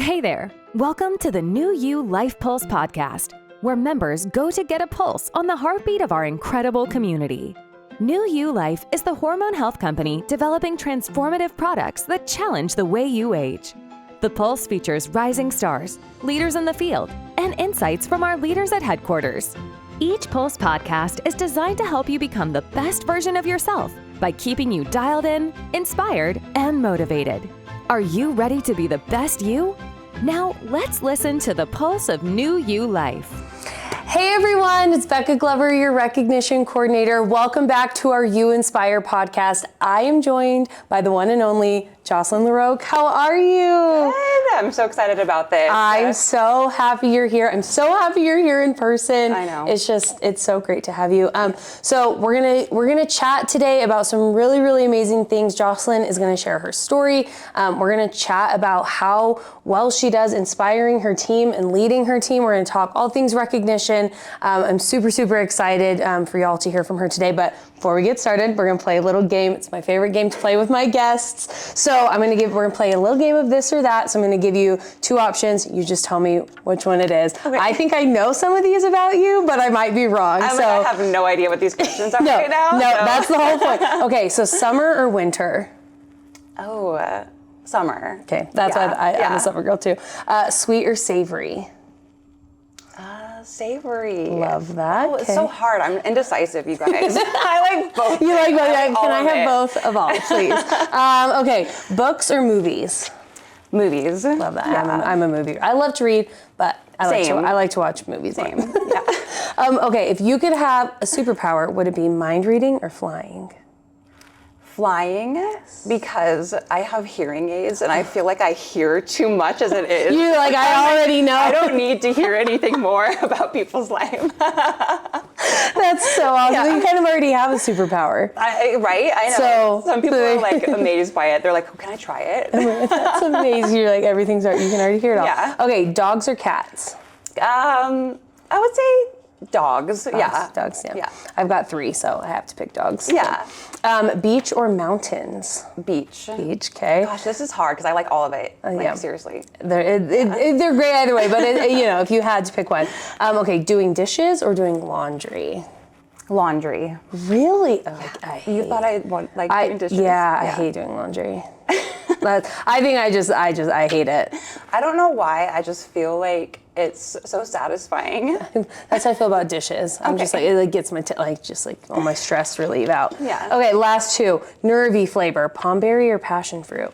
Hey there. Welcome to the New You Life Pulse podcast, where members go to get a pulse on the heartbeat of our incredible community. New You Life is the hormone health company developing transformative products that challenge the way you age. The Pulse features rising stars, leaders in the field, and insights from our leaders at headquarters. Each Pulse podcast is designed to help you become the best version of yourself by keeping you dialed in, inspired, and motivated. Are you ready to be the best you? Now, let's listen to the Pulse of New You Life. Hey everyone, it's Becca Glover, your recognition coordinator. Welcome back to our You Inspire podcast. I am joined by the one and only Jocelyn Larroque. How are you? Good. I'm so excited about this. I'm so happy you're here. I'm so happy you're here in person. I know. It's so great to have you. So we're gonna chat today about some really, really amazing things. Jocelyn is gonna share her story. We're gonna chat about how well she does inspiring her team and leading her team. We're gonna talk all things recognition. I'm super, super excited for y'all to hear from her today. But before we get started, we're gonna play a little game. It's my favorite game to play with my guests. So we're gonna play a little game of this or that. So I'm gonna give you two options. You just tell me which one it is. Okay. I think I know some of these about you, but I might be wrong. I have no idea what these questions are right now. No, that's the whole point. Okay, so summer or winter? Oh, summer. Okay, that's why I'm a summer girl too. Sweet or savory? Savory. Love that. Oh, it's so hard. I'm indecisive, you guys. I like both. You like both? Can I have both of all, please? Okay, books or movies? Movies. Love that. Yeah. I'm a movie. I love to read, but I like to watch movies. Same. Yeah. Okay, if you could have a superpower, would it be mind reading or flying? Flying, because I have hearing aids and I feel like I hear too much as it is. You're like, I already know. I don't need to hear anything more about people's life. That's so awesome. Yeah. You kind of already have a superpower. Right? I know. So, some people are like amazed by it. They're like, oh, can I try it? That's amazing. You're like, you can already hear it all. Yeah. Okay, dogs or cats? I would say dogs. Dogs, yeah. I've got 3, so I have to pick dogs. Yeah. Beach or mountains? Beach, okay. Gosh, this is hard because I like all of it. Seriously. They're great either way, but if you had to pick one. Okay, doing dishes or doing laundry? Laundry. Really? You thought I doing dishes? Yeah, I hate doing laundry. I think I hate it. I don't know why. I just feel like it's so satisfying. That's how I feel about dishes. I'm just like, it gets my all my stress relief out. Yeah. Okay, last 2. Nervy flavor, palm berry or passion fruit?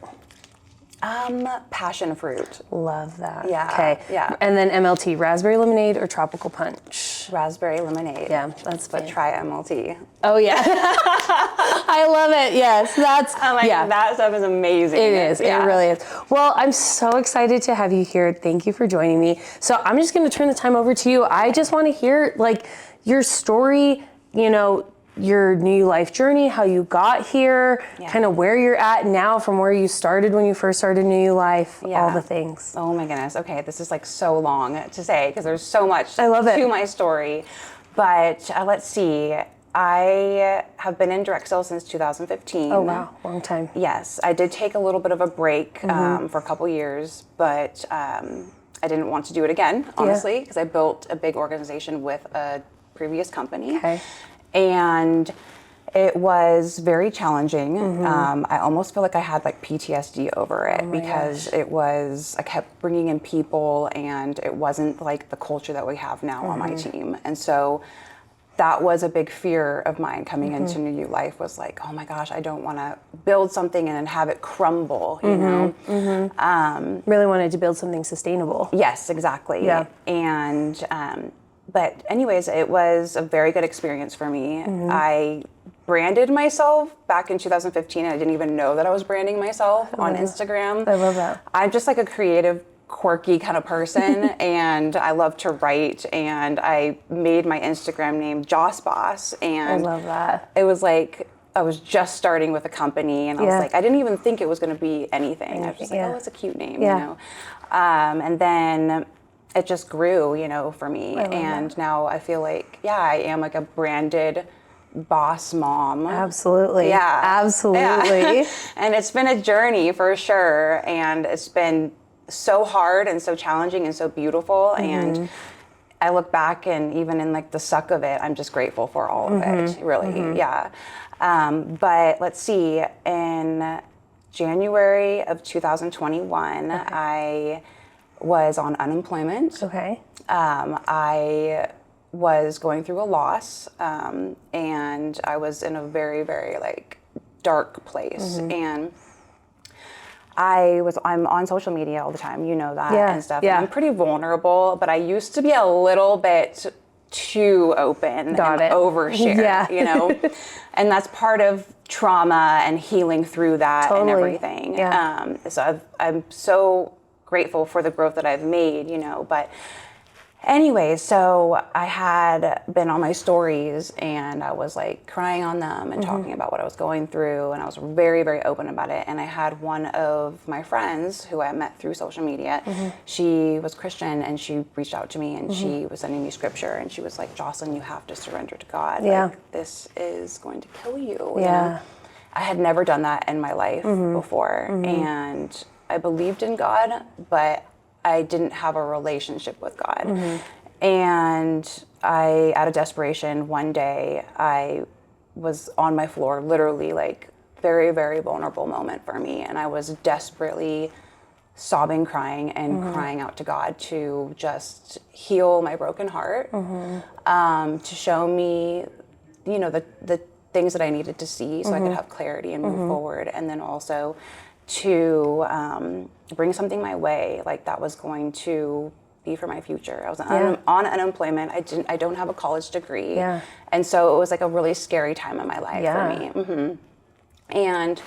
Passion fruit. Love that. Yeah. Okay. Yeah. And then MLT, raspberry lemonade or tropical punch? Raspberry lemonade. Yeah, that's But try MLT. Oh yeah. I love it. Yes, that stuff is amazing. It is. Yeah. It really is. Well, I'm so excited to have you here. Thank you for joining me. So I'm just going to turn the time over to you. I just want to hear your story, your new life journey, how you got here, kind of where you're at now from where you started when you first started New Life, all the things. Oh my goodness. Okay, this is so long to say because there's so much to my story. But let's see. I have been in direct sales since 2015. Oh wow, long time. Yes, I did take a little bit of a break for a couple years, but I didn't want to do it again, honestly, because I built a big organization with a previous company. Okay. And it was very challenging. I almost feel like I had PTSD over it because I kept bringing in people and it wasn't like the culture that we have now on my team. And so that was a big fear of mine coming into New You Life was like, oh my gosh, I don't want to build something and then have it crumble, you know? Really wanted to build something sustainable. Yes, exactly. Yeah. And, but anyways, it was a very good experience for me. I branded myself back in 2015 and I didn't even know that I was branding myself on Instagram. I love that. I'm just like a creative, quirky kind of person and I love to write and I made my Instagram name Joss Boss and I love that. It was like I was just starting with a company and I was like, I didn't even think it was going to be anything. I was just like, oh, it's a cute name, you know? And then it just grew, for me. And now I feel like, I am like a branded boss mom. Absolutely. Yeah. Absolutely. Yeah. And it's been a journey for sure. And it's been so hard and so challenging and so beautiful. And I look back, and even in like the suck of it, I'm just grateful for all of it, really. Yeah. But let's see, in January of 2021, I was on unemployment. Okay. I was going through a loss, and I was in a very, very like dark place. And I'm on social media all the time, you know that, and stuff. Yeah. And I'm pretty vulnerable, but I used to be a little bit too open and overshare, you know? And that's part of trauma and healing through that and everything. So I'm so grateful for the growth that I've made, you know, but anyway, so I had been on my stories, and I was like crying on them and talking about what I was going through, and I was very, very open about it. And I had one of my friends who I met through social media. She was Christian, and she reached out to me, and she was sending me scripture, and she was like, Jocelyn, you have to surrender to God. Like, this is going to kill you. You know? I had never done that in my life before, and I believed in God, but I didn't have a relationship with God. And out of desperation, one day, I was on my floor, literally like very, very vulnerable moment for me. And I was desperately sobbing, crying, and crying out to God to just heal my broken heart, to show me, you know, the things that I needed to see so I could have clarity and move forward. And then also to bring something my way, like that was going to be for my future. I was on unemployment. I don't have a college degree. And so it was like a really scary time in my life for me. And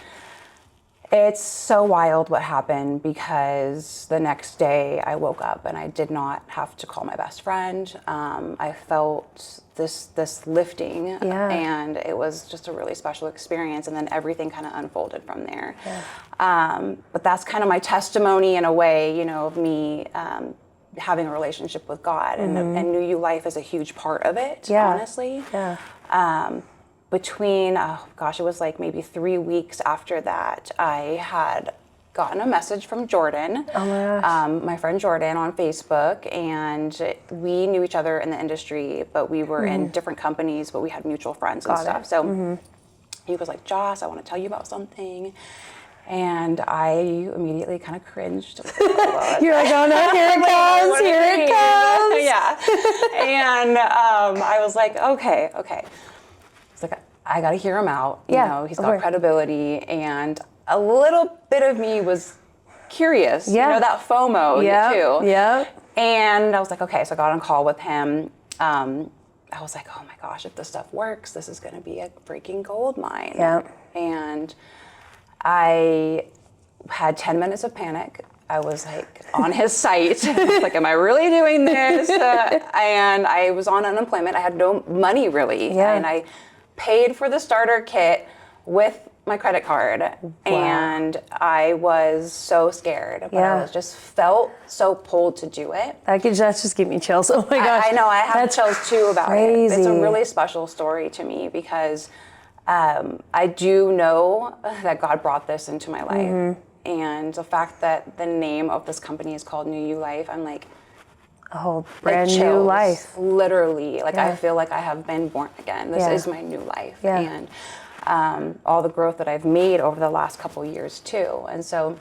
it's so wild what happened, because the next day I woke up and I did not have to call my best friend. I felt this lifting, and it was just a really special experience. And then everything kind of unfolded from there. But that's kind of my testimony in a way, you know, of me having a relationship with God, and New You Life is a huge part of it, honestly. Between, it was like maybe 3 weeks after that, I had gotten a message from Jordan, my friend Jordan, on Facebook, and we knew each other in the industry, but we were in different companies, but we had mutual friends and stuff. So he was like, Joss, I want to tell you about something. And I immediately kind of cringed. You're like, oh no, here it comes, here it comes. And I was like, okay. It's like, I got to hear him out. You know, he's got credibility. And a little bit of me was curious. You know, that FOMO too. And I was like, okay, so I got on a call with him. I was like, oh my gosh, if this stuff works, this is going to be a freaking gold mine. And I had 10 minutes of panic. I was like on his site, like, am I really doing this? And I was on unemployment. I had no money really. And I paid for the starter kit with my credit card. And I was so scared, but I was just felt so pulled to do it. That just give me chills. Oh my gosh. I know, I have chills too about it. It's a really special story to me, because I do know that God brought this into my life. And the fact that the name of this company is called New You Life, I'm like, a whole brand new life. Literally. Like, I feel like I have been born again. This is my new life. And all the growth that I've made over the last couple years too. And so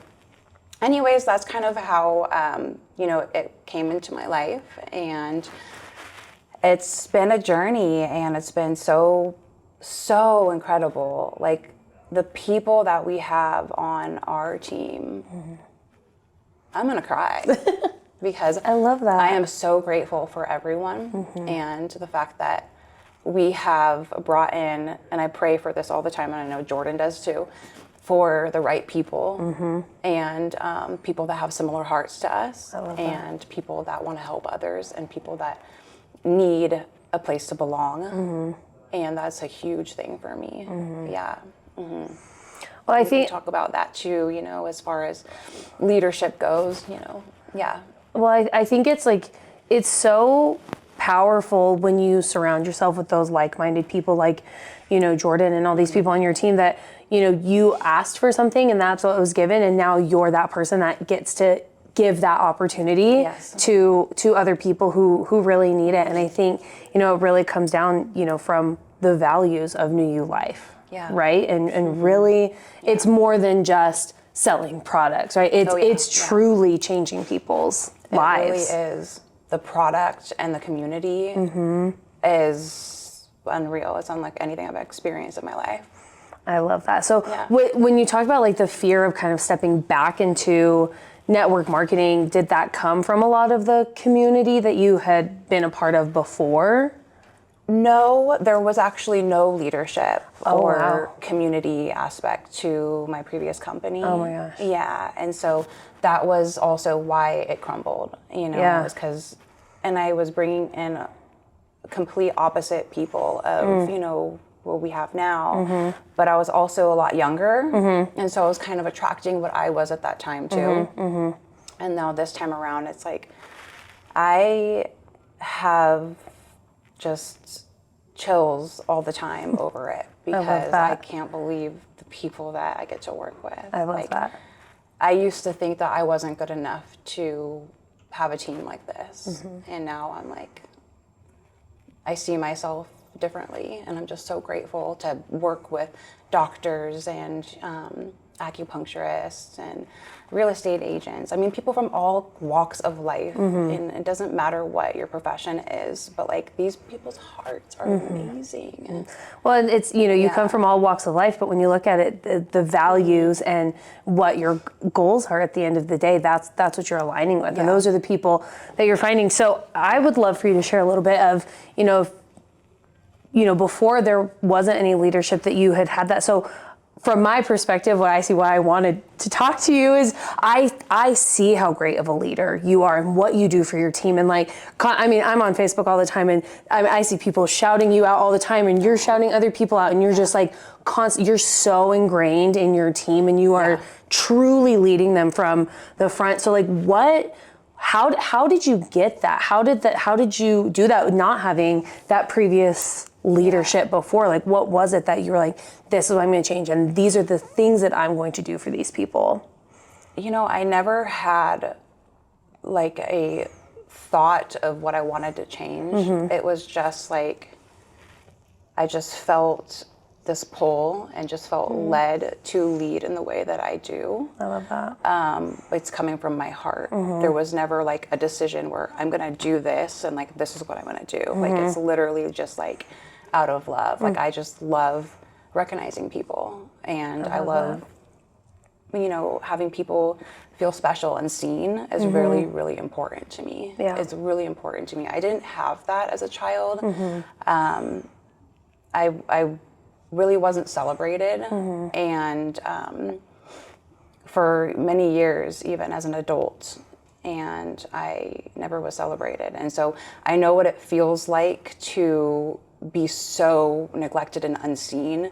anyways, that's kind of how, you know, it came into my life. And it's been a journey, and it's been so incredible. Like, the people that we have on our team, I'm gonna cry because I love that. I am so grateful for everyone, and the fact that we have brought in, and I pray for this all the time, and I know Jordan does too, for the right people, and people that have similar hearts to us, and people that want to help others, and people that need a place to belong. And that's a huge thing for me. Well, I think talk about that too, you know, as far as leadership goes, you know. Well, I think it's like, it's so powerful when you surround yourself with those like-minded people, like, you know, Jordan and all these people on your team, that, you know, you asked for something and that's what was given, and now you're that person that gets to give that opportunity to other people who really need it. And I think, it really comes down, from the values of New You Life, right? And really, it's more than just selling products, right? It's truly changing people's lives. It really is. The product and the community is unreal. It's unlike anything I've experienced in my life. I love that. So when you talk about like the fear of kind of stepping back into network marketing, did that come from a lot of the community that you had been a part of before? No, there was actually no leadership or community aspect to my previous company. Oh my gosh. Yeah, and so that was also why it crumbled, was because, and I was bringing in complete opposite people of, what we have now, but I was also a lot younger, and so I was kind of attracting what I was at that time too. And now this time around, it's like, I have just chills all the time over it because I can't believe the people that I get to work with. I love that. I used to think that I wasn't good enough to have a team like this, and now I'm like, I see myself differently, and I'm just so grateful to work with doctors and acupuncturists and real estate agents. I mean, people from all walks of life, and it doesn't matter what your profession is, but like these people's hearts are amazing. Well, and it's, you come from all walks of life, but when you look at it, the values and what your goals are at the end of the day, that's what you're aligning with. And those are the people that you're finding. So I would love for you to share a little bit of, before there wasn't any leadership that you had that. So from my perspective, what I see, why I wanted to talk to you is I see how great of a leader you are and what you do for your team. And like, I'm on Facebook all the time, and I see people shouting you out all the time, and you're shouting other people out, and you're just like you're so ingrained in your team, and you are truly leading them from the front. So like how did you get that? How did you do that not having that previous leadership before? Like, what was it that you were like, this is what I'm going to change, and these are the things that I'm going to do for these people? I never had like a thought of what I wanted to change. It was just like, I just felt this pull and just felt led to lead in the way that I do. I love that. It's coming from my heart. There was never like a decision where I'm going to do this and like, this is what I'm going to do. Like, it's literally just like out of love. Like, I just love recognizing people, and I love, having people feel special and seen is really, really important to me. It's really important to me. I didn't have that as a child. I really wasn't celebrated, and for many years, even as an adult, and I never was celebrated. And so I know what it feels like to be so neglected and unseen,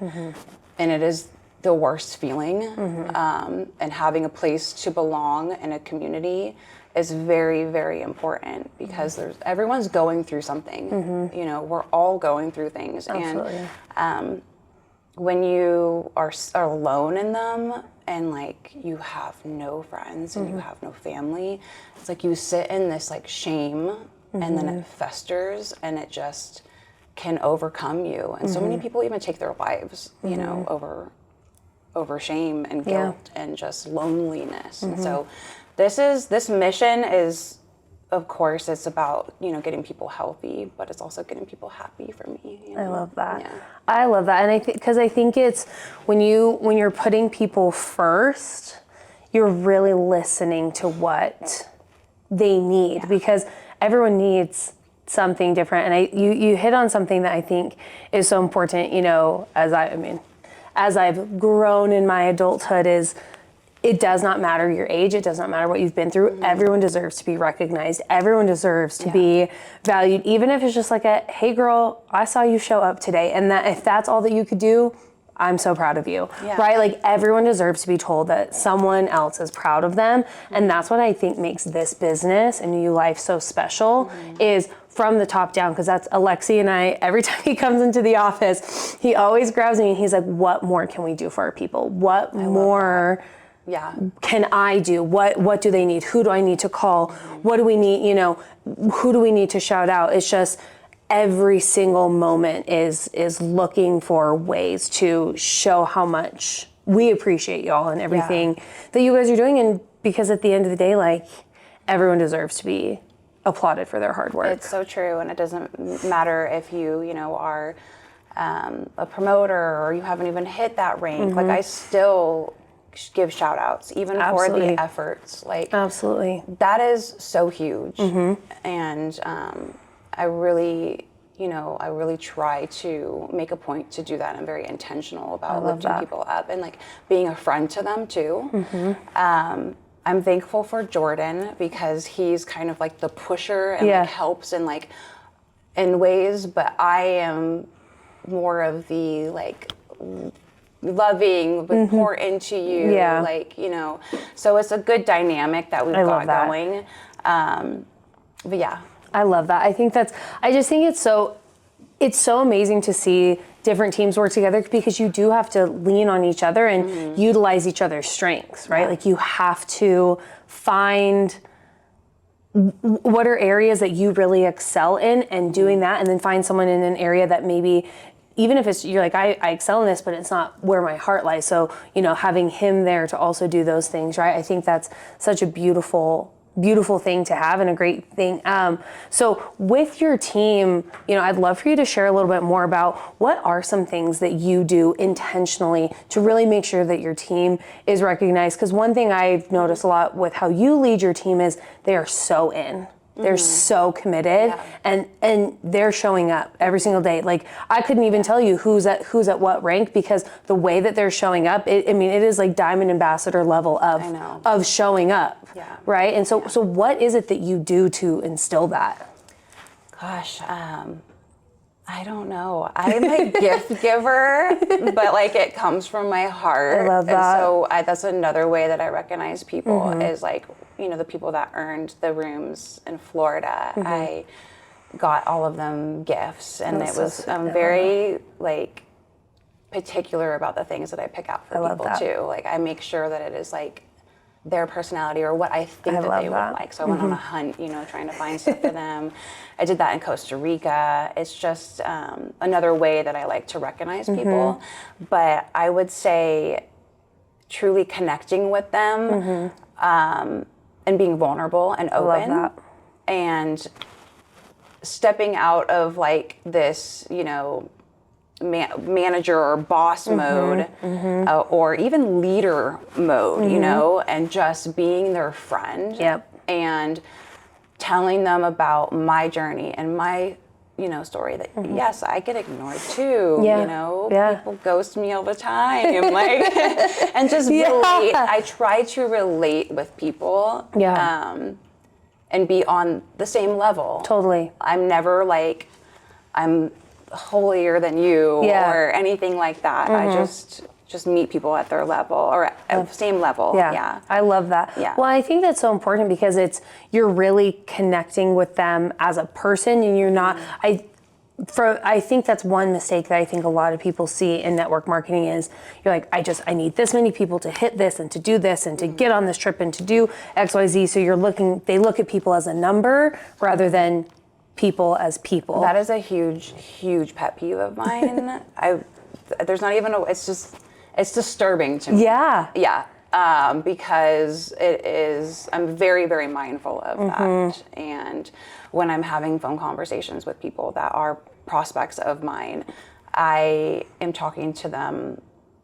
and it is the worst feeling. And having a place to belong in a community is very, very important, because everyone's going through something. We're all going through things. Absolutely. And when you are alone in them, and like you have no friends and you have no family, it's like you sit in this like shame, and then it festers, and it just can overcome you. And so many people even take their lives, over shame and guilt and just loneliness. And so this mission is, of course, it's about, getting people healthy, but it's also getting people happy for me. I love that. Yeah. I love that. And because I think it's when you're putting people first, you're really listening to what they need, because everyone needs something different. And you hit on something that I think is so important, as I've grown in my adulthood, is it does not matter your age. It does not matter what you've been through. Everyone deserves to be recognized. Everyone deserves to be valued, even if it's just like hey girl, I saw you show up today. And that if that's all that you could do, I'm so proud of you, right? Like, everyone deserves to be told that someone else is proud of them. And that's what I think makes this business and New You Life so special, is from the top down. Because that's Alexi and I, every time he comes into the office, he always grabs me and he's like, what more can we do for our people? What more can I do? What do they need? Who do I need to call? What do we need? You know, who do we need to shout out? It's just every single moment is looking for ways to show how much we appreciate y'all and everything that you guys are doing. And because at the end of the day, like, everyone deserves to be applauded for their hard work. It's so true, and it doesn't matter if you know, are a promoter or you haven't even hit that rank. Like, I still give shout outs even for the efforts. Like, absolutely, that is so huge. And I really try to make a point to do that. I'm very intentional about lifting people up and like being a friend to them too. I'm thankful for Jordan because he's kind of like the pusher and like helps and like in ways, but I am more of the like loving, but pour into you, like, you know, so it's a good dynamic that we've got going. But yeah. I love that. I just think it's so amazing to see different teams work together because you do have to lean on each other and utilize each other's strengths, right? Like, you have to find what are areas that you really excel in and doing that, and then find someone in an area that maybe, even if it's, you're like, I excel in this, but it's not where my heart lies. So, you know, having him there to also do those things, right? I think that's such a beautiful thing to have and a great thing. So with your team, you know, I'd love for you to share a little bit more about what are some things that you do intentionally to really make sure that your team is recognized. Because one thing I've noticed a lot with how you lead your team is they are so in. They're so committed and they're showing up every single day. Like, I couldn't even tell you who's at what rank because the way that they're showing up, it is like diamond ambassador level of showing up, right? And so what is it that you do to instill that? Gosh, I don't know. I'm a gift giver, but like, it comes from my heart. I love that. And so that's another way that I recognize people is like, you know, the people that earned the rooms in Florida. I got all of them gifts, and I'm very like particular about the things that I pick out for people too. Like, I make sure that it is like their personality or what I think that they would like. So I went on a hunt, you know, trying to find stuff for them. I did that in Costa Rica. It's just another way that I like to recognize people. But I would say truly connecting with them and being vulnerable and open and stepping out of like this, you know, manager or boss mode or even leader mode, you know, and just being their friend and telling them about my journey and my, you know, story that yes, I get ignored too, you know, people ghost me all the time, like, and just relate. I try to relate with people and be on the same level. Totally. I'm never like, I'm holier than you or anything like that. I just meet people at their level or at the same level. I love that. Well, I think that's so important because you're really connecting with them as a person, and you're not, I think that's one mistake that I think a lot of people see in network marketing is you're like, I need this many people to hit this and to do this and to get on this trip and to do XYZ. So they look at people as a number rather than people as people. That is a huge pet peeve of mine. There's not even it's disturbing to me. Because I'm very, very mindful of that. And when I'm having phone conversations with people that are prospects of mine, I am talking to them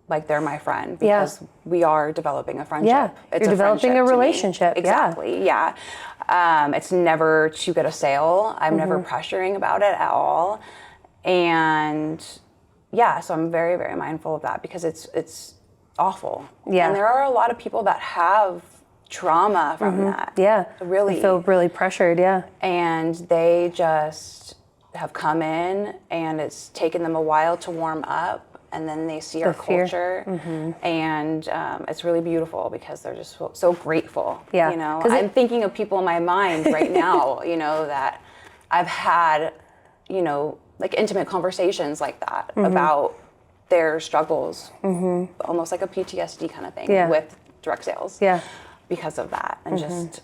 like they're my friend because we are developing a friendship. You're developing a relationship. Exactly. It's never to get a sale. I'm never pressuring about it at all. And so I'm very, very mindful of that because it's awful. And there are a lot of people that have trauma from that. Really. They feel really pressured, And they just have come in and it's taken them a while to warm up. And then they see our culture, and it's really beautiful because they're just so grateful. You know, I'm thinking of people in my mind right now, you know, that I've had, you know, like intimate conversations like that about their struggles, almost like a PTSD kind of thing with direct sales. Yeah. Because of that, and just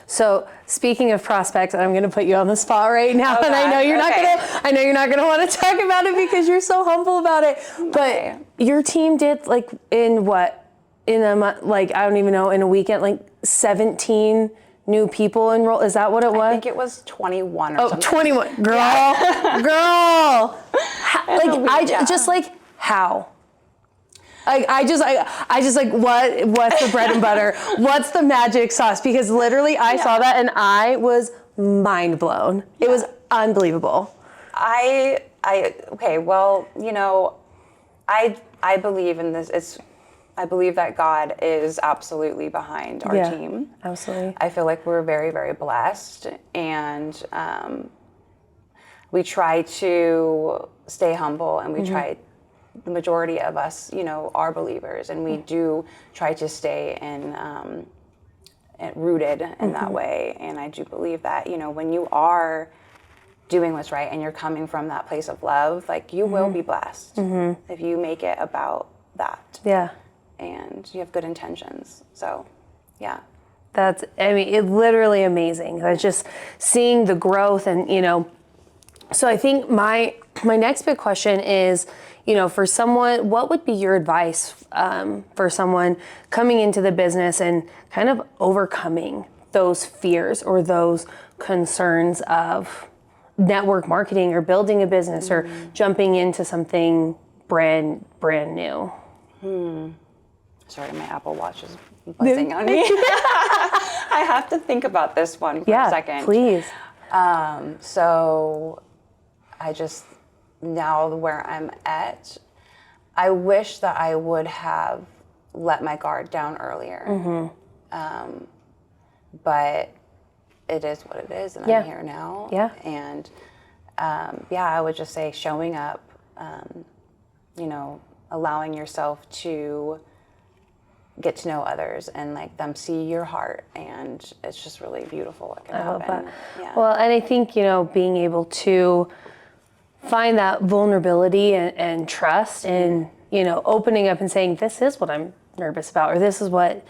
So speaking of prospects, I'm going to put you on the spot right now, and I know you're not going to want to talk about it because you're so humble about it. But your team did like in a month, like I don't even know, in a weekend, like 17 new people enroll. Is that what it was? I think it was 21 or something. 21, girl, girl. Just like how. I just like what's the bread and butter? What's the magic sauce? Because literally I saw that and I was mind blown. It was unbelievable. Okay, well, I believe in this. I believe that God is absolutely behind our team. Absolutely. I feel like we're very, very blessed, and we try to stay humble, and we try. The majority of us, are believers, and we do try to stay rooted in that way. And I do believe that, when you are doing what's right and you're coming from that place of love, like you will be blessed if you make it about that. Yeah. And you have good intentions. So, yeah. That's, it's literally amazing. That's just seeing the growth and, so I think my next big question is, for someone, what would be your advice for someone coming into the business and kind of overcoming those fears or those concerns of network marketing or building a business or jumping into something brand new? Sorry, my Apple Watch is buzzing on me. I have to think about this one for a second. Yeah, please. So I just, now where I'm at, I wish that I would have let my guard down earlier. But it is what it is, and I'm here now. Yeah. And I would just say showing up, allowing yourself to get to know others and like them see your heart, and it's just really beautiful what can happen. Love that. Yeah. Well, and I think, being able to find that vulnerability and trust and, opening up and saying, this is what I'm nervous about, or this is what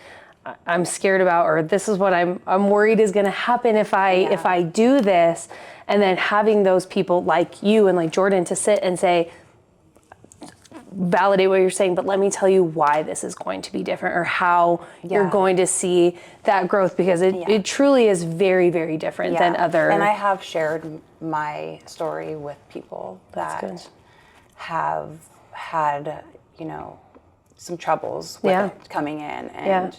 I'm scared about, or this is what I'm worried is going to happen if I do this. And then having those people like you and like Jordan to sit and say, validate what you're saying, but let me tell you why this is going to be different, or how you're going to see that growth, because it truly is very, very different than other. And I have shared my story with people that have had, some troubles with it coming in, and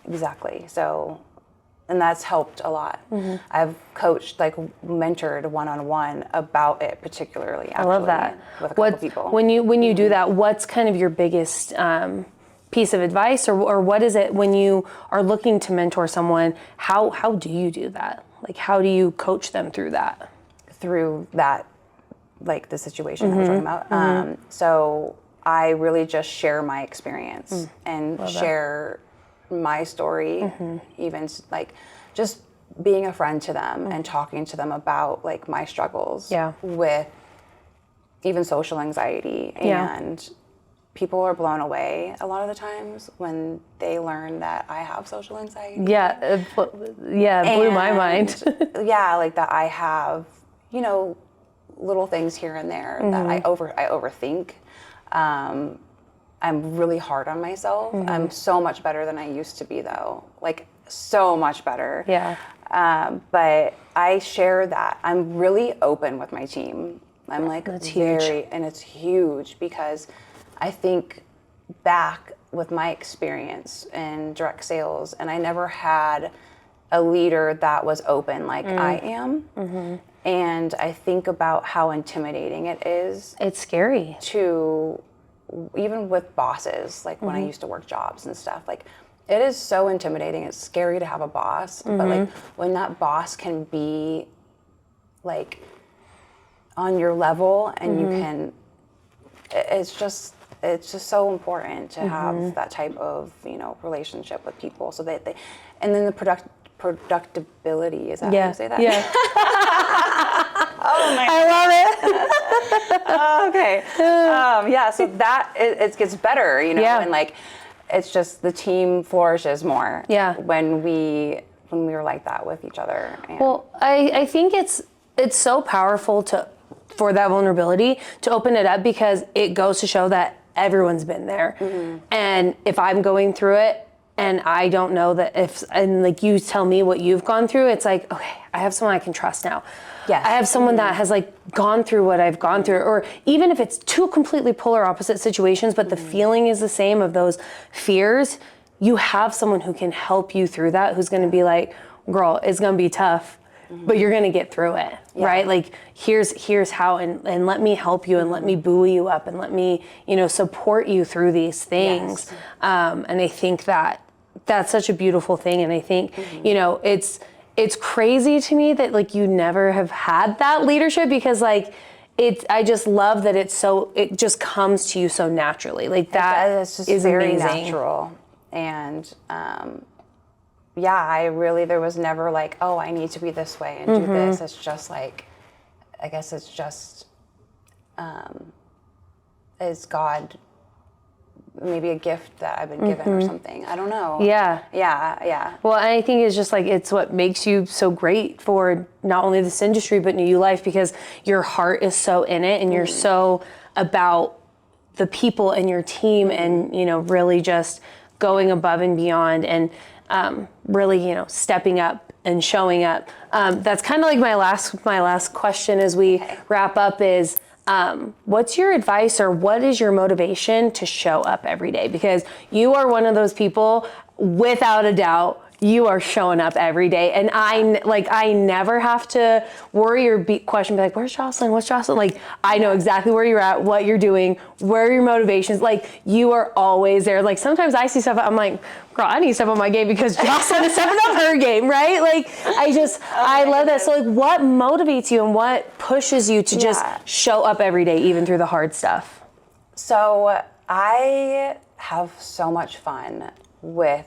exactly. So, and that's helped a lot. I've coached, like mentored one-on-one about it, particularly. Actually, I love that. With a couple people. When you do that, what's kind of your biggest piece of advice, or what is it when you are looking to mentor someone? How do you do that? Like, how do you coach them through that? Through that, like the situation that we're talking about. So I really just share my experience and share my story, even like just being a friend to them and talking to them about like my struggles with even social anxiety. And people are blown away a lot of the times when they learn that I have social anxiety. It blew my mind. Like that I have, little things here and there that I overthink. I'm really hard on myself. I'm so much better than I used to be, though. Like, so much better. But I share that. I'm really open with my team. I'm like, that's huge. And it's huge because I think back with my experience in direct sales, and I never had a leader that was open like I am. And I think about how intimidating it is. It's scary. To, even with bosses, like when I used to work jobs and stuff, like it is so intimidating. It's scary to have a boss, but like when that boss can be like on your level and you can, it's just so important to have that type of, relationship with people, so that and then the productability, is that how you say that? Yeah. Oh my God. I love it. Okay. So that it gets better, and like it's just the team flourishes more. Yeah. When we were like that with each other. And well, I think it's so powerful for that vulnerability to open it up, because it goes to show that everyone's been there. And if I'm going through it and I don't know that and like you tell me what you've gone through, it's like, okay, I have someone I can trust now. Yes. I have someone that has like gone through what I've gone through, or even if it's two completely polar opposite situations, but the feeling is the same of those fears, you have someone who can help you through that, who's going to be like, girl, it's going to be tough, but you're going to get through it, right? Like, here's how, and let me help you, and let me buoy you up, and let me, support you through these things. Yes. And I think that's such a beautiful thing. And I think, it's crazy to me that like you never have had that leadership, because like I just love that it just comes to you so naturally. Like it's just is very amazing. natural. And there was never like, oh, I need to be this way and do this. It's just like, I guess it's just, is God maybe a gift that I've been given or something. I don't know. Yeah. Yeah. Well, and I think it's just like, it's what makes you so great for not only this industry, but New You Life, because your heart is so in it, and you're so about the people and your team, and, really just going above and beyond, and really, stepping up and showing up. That's kind of like my last question as we wrap up is, what's your advice, or what is your motivation to show up every day? Because you are one of those people, without a doubt, you are showing up every day. And I never have to worry or question, be like, where's Jocelyn? What's Jocelyn? Like, I know exactly where you're at, what you're doing, where your motivations, like, you are always there. Like, sometimes I see stuff, I'm like, girl, I need to step on my game, because Jocelyn is stepping up her game, right? Like, I love that. So like, what motivates you and what pushes you to just show up every day, even through the hard stuff? So I have so much fun with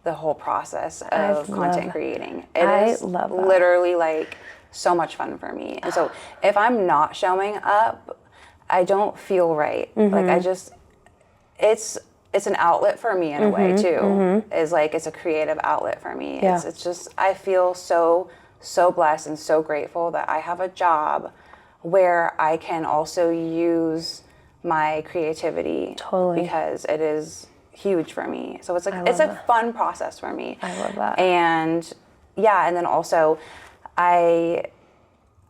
the whole process of content creating. It is literally like so much fun for me. And so if I'm not showing up, I don't feel right. Like it's an outlet for me in a way too. Is like, it's a creative outlet for me. Yeah. It's just, I feel so blessed and so grateful that I have a job where I can also use my creativity. Totally. Because it is huge for me. So it's like, it's a fun process for me. I love that. And and then also I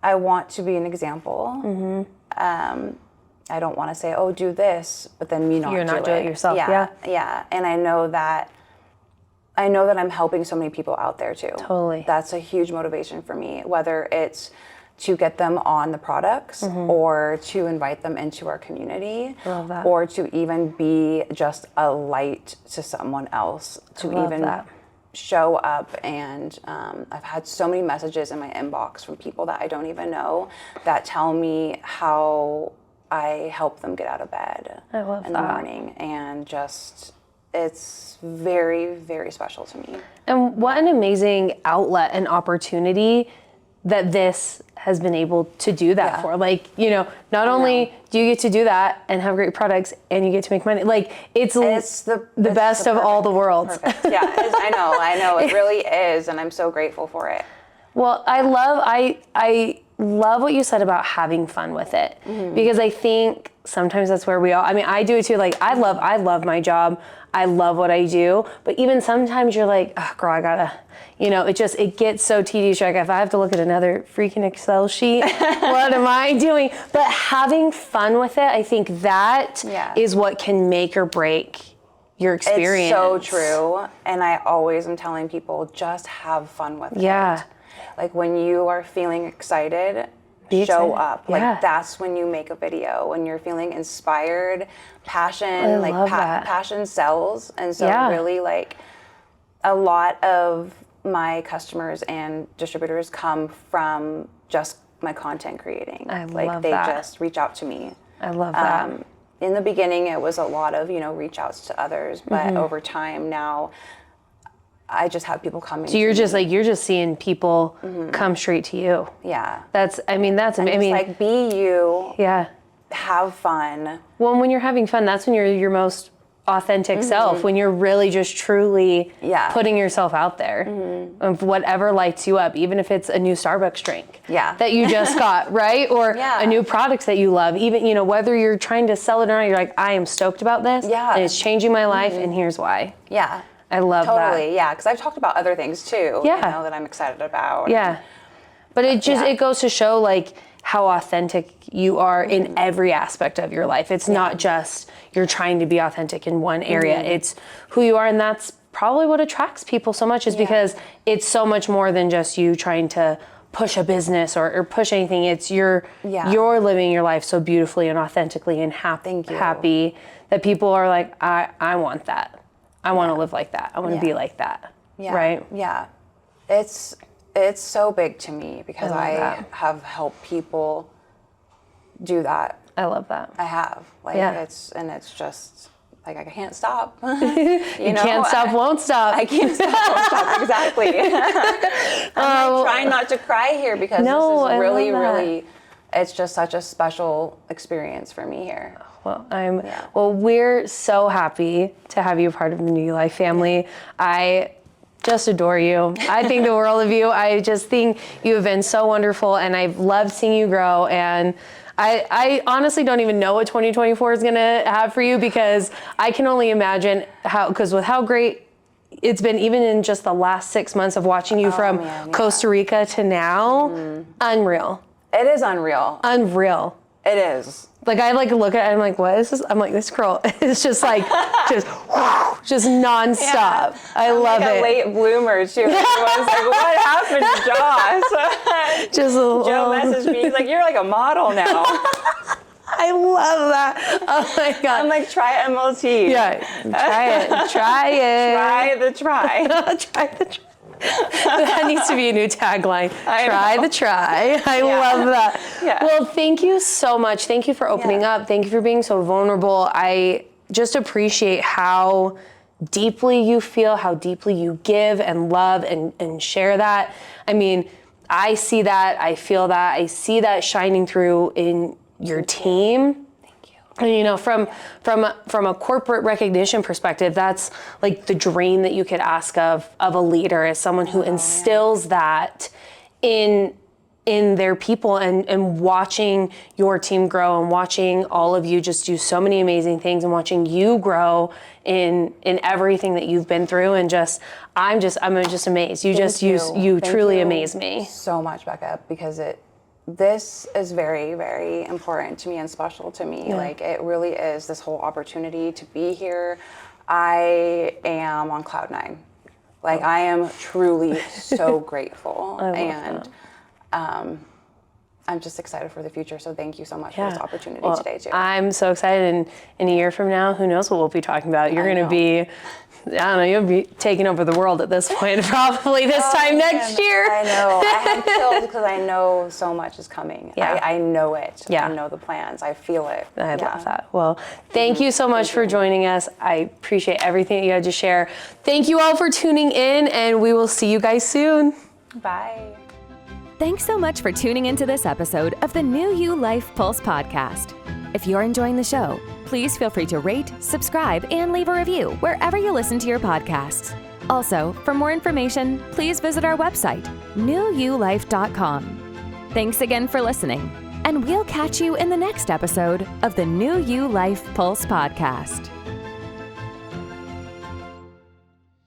want to be an example. I don't want to say, oh, do this, but then you're not do it yourself. Yeah. And I know that I'm helping so many people out there too. Totally. That's a huge motivation for me, whether it's to get them on the products or to invite them into our community. Love that. Or to even be just a light to someone else, to even show up. And I've had so many messages in my inbox from people that I don't even know that tell me how I help them get out of bed in the morning. And just, it's very, very special to me. And what an amazing outlet and opportunity that this has been able to do that for. Like, not only do you get to do that and have great products, and you get to make money, like, it's the best of all the worlds. Perfect. Yeah, I know, it really is, and I'm so grateful for it. Well, I love what you said about having fun with it, because I think sometimes that's where I do it too. Like, I love my job. I love what I do, but even sometimes you're like, oh, girl, I gotta, it gets so tedious. Like, if I have to look at another freaking Excel sheet, what am I doing? But having fun with it, I think that is what can make or break your experience. It's so true. And I always am telling people, just have fun with it. Yeah. Like, when you are feeling excited, show up. Like, that's when you make a video. When you're feeling inspired, passion, passion sells. And so really, like, a lot of my customers and distributors come from just my content creating. They just reach out to me. I love that. In the beginning, it was a lot of, reach outs to others, but over time now, I just have people coming. So you're just seeing people come straight to you. Yeah. That's amazing. Like, be you. Yeah. Have fun. Well, when you're having fun, that's when you're your most authentic self, when you're really just truly putting yourself out there of whatever lights you up, even if it's a new Starbucks drink that you just got, right? Or a new product that you love, even, you know, whether you're trying to sell it or not, you're like, I am stoked about this and it's changing my life and here's why. Yeah. I love that. Totally, yeah, because I've talked about other things too, you know, that I'm excited about. Yeah. But it just, it goes to show like how authentic you are in every aspect of your life. It's not just you're trying to be authentic in one area. It's who you are, and that's probably what attracts people so much, is because it's so much more than just you trying to push a business or push anything. It's you're living your life so beautifully and authentically and happy that people are like, I want that. I want to live like that. I want to be like that. Yeah. Right? Yeah. It's so big to me because I have helped people do that. I love that. I have. Like it's just like I can't stop. you know? Can't stop, won't stop. I can't stop, won't stop. Exactly. I'm like trying not to cry here because this is really, really, it's just such a special experience for me here. Well, well, we're so happy to have you a part of the New You Life family. I just adore you. I think the world of you. I just think you have been so wonderful, and I've loved seeing you grow. And I honestly don't even know what 2024 is going to have for you, because I can only imagine because with how great it's been, even in just the last 6 months of watching you from Costa Rica to now, unreal. It is unreal. Unreal. It is. Like I like look at it, I'm like, what is this? I'm like, this girl is just like, just nonstop. Yeah. I love like it. A late bloomer too. I was like, what happened to Joss? Joe messaged me. He's like, you're like a model now. I love that. Oh my God. I'm like, try MLT. Yeah, try it. Try it. Try the try. Try the try. That needs to be a new tagline. Try the try. I love that. Yeah. Well, thank you so much. Thank you for opening up. Thank you for being so vulnerable. I just appreciate how deeply you feel, how deeply you give and love and share that. I mean, I see that, I feel that, I see that shining through in your team. And, you know, from a corporate recognition perspective, that's like the dream that you could ask of a leader, is someone who instills that in their people, and watching your team grow and watching all of you just do so many amazing things and watching you grow in everything that you've been through. And I'm just amazed. You truly amaze me so much, Becca, because this is very, very important to me and special to me. Like, it really is, this whole opportunity to be here. I am on cloud 9. Like, I am truly so grateful. And I'm just excited for the future. So thank you so much for this opportunity today too. I'm so excited. And in a year from now, who knows what we'll be talking about. You're going to be, I don't know, you'll be taking over the world at this point, probably this time next year. I know. I have chills because I know so much is coming. I know it. I know the plans. I feel it. I love that. Well, thank you so much for joining us. I appreciate everything that you had to share. Thank you all for tuning in, and we will see you guys soon. Bye. Thanks so much for tuning into this episode of the New You Life Pulse podcast. If you're enjoying the show, please feel free to rate, subscribe, and leave a review wherever you listen to your podcasts. Also, for more information, please visit our website, newyoulife.com. Thanks again for listening, and we'll catch you in the next episode of the New You Life Pulse podcast.